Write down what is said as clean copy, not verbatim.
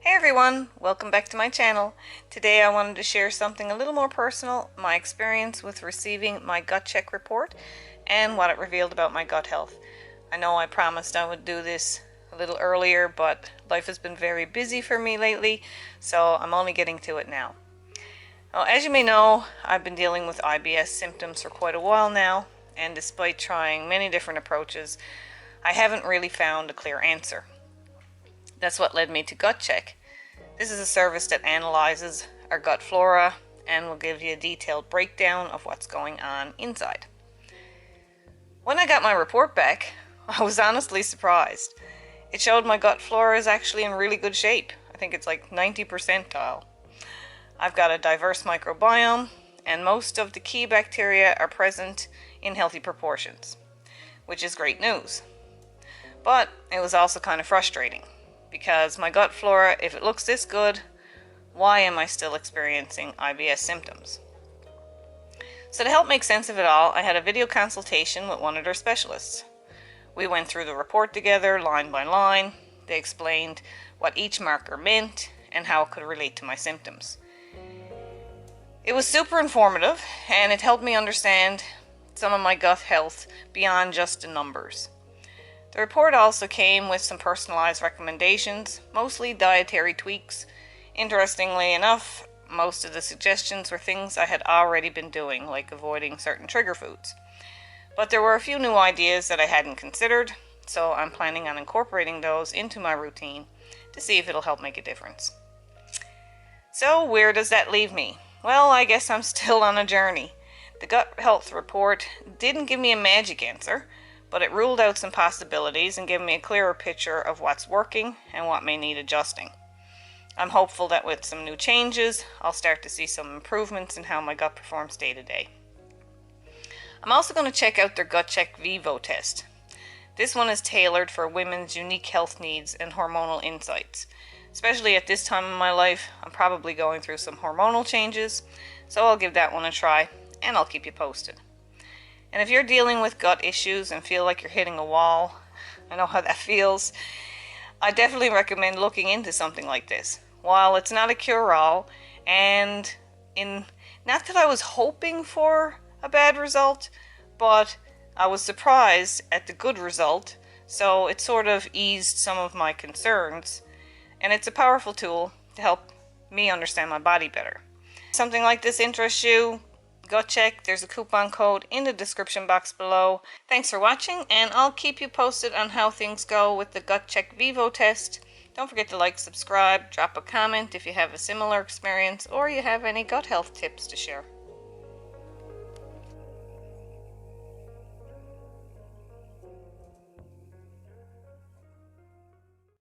Hey everyone, welcome back to my channel. Today I wanted to share something a little more personal, my experience with receiving my Gutcheck report and what it revealed about my gut health. I know I promised I would do this a little earlier, but life has been very busy for me lately, so I'm only getting to it now. Well, as you may know, I've been dealing with IBS symptoms for quite a while now, and despite trying many different approaches, I haven't really found a clear answer. That's what led me to Gutcheck. This is a service that analyzes our gut flora and will give you a detailed breakdown of what's going on inside. When I got my report back, I was honestly surprised. It showed my gut flora is actually in really good shape. I think it's like 90 percentile. I've got a diverse microbiome, and most of the key bacteria are present in healthy proportions, which is great news. But it was also kind of frustrating, because my gut flora, if it looks this good, why am I still experiencing IBS symptoms? So to help make sense of it all, I had a video consultation with one of their specialists. We went through the report together, line by line. They explained what each marker meant and how it could relate to my symptoms. It was super informative, and it helped me understand some of my gut health beyond just the numbers. The report also came with some personalized recommendations, mostly dietary tweaks. Interestingly enough, most of the suggestions were things I had already been doing, like avoiding certain trigger foods. But there were a few new ideas that I hadn't considered, so I'm planning on incorporating those into my routine to see if it'll help make a difference. So where does that leave me? Well, I guess I'm still on a journey. The gut health report didn't give me a magic answer, but it ruled out some possibilities and gave me a clearer picture of what's working and what may need adjusting. I'm hopeful that with some new changes, I'll start to see some improvements in how my gut performs day to day. I'm also going to check out their Gutcheck Vivo test. This one is tailored for women's unique health needs and hormonal insights. Especially at this time in my life, I'm probably going through some hormonal changes, so I'll give that one a try, and I'll keep you posted. And if you're dealing with gut issues and feel like you're hitting a wall, I know how that feels, I definitely recommend looking into something like this. While it's not a cure-all, and not that I was hoping for a bad result, but I was surprised at the good result, so it sort of eased some of my concerns, and it's a powerful tool to help me understand my body better. If something like this interests you, Gutcheck, there's a coupon code in the description box below. Thanks for watching, and I'll keep you posted on how things go with the Gutcheck Vivo test. Don't forget to like, subscribe, drop a comment if you have a similar experience or you have any gut health tips to share.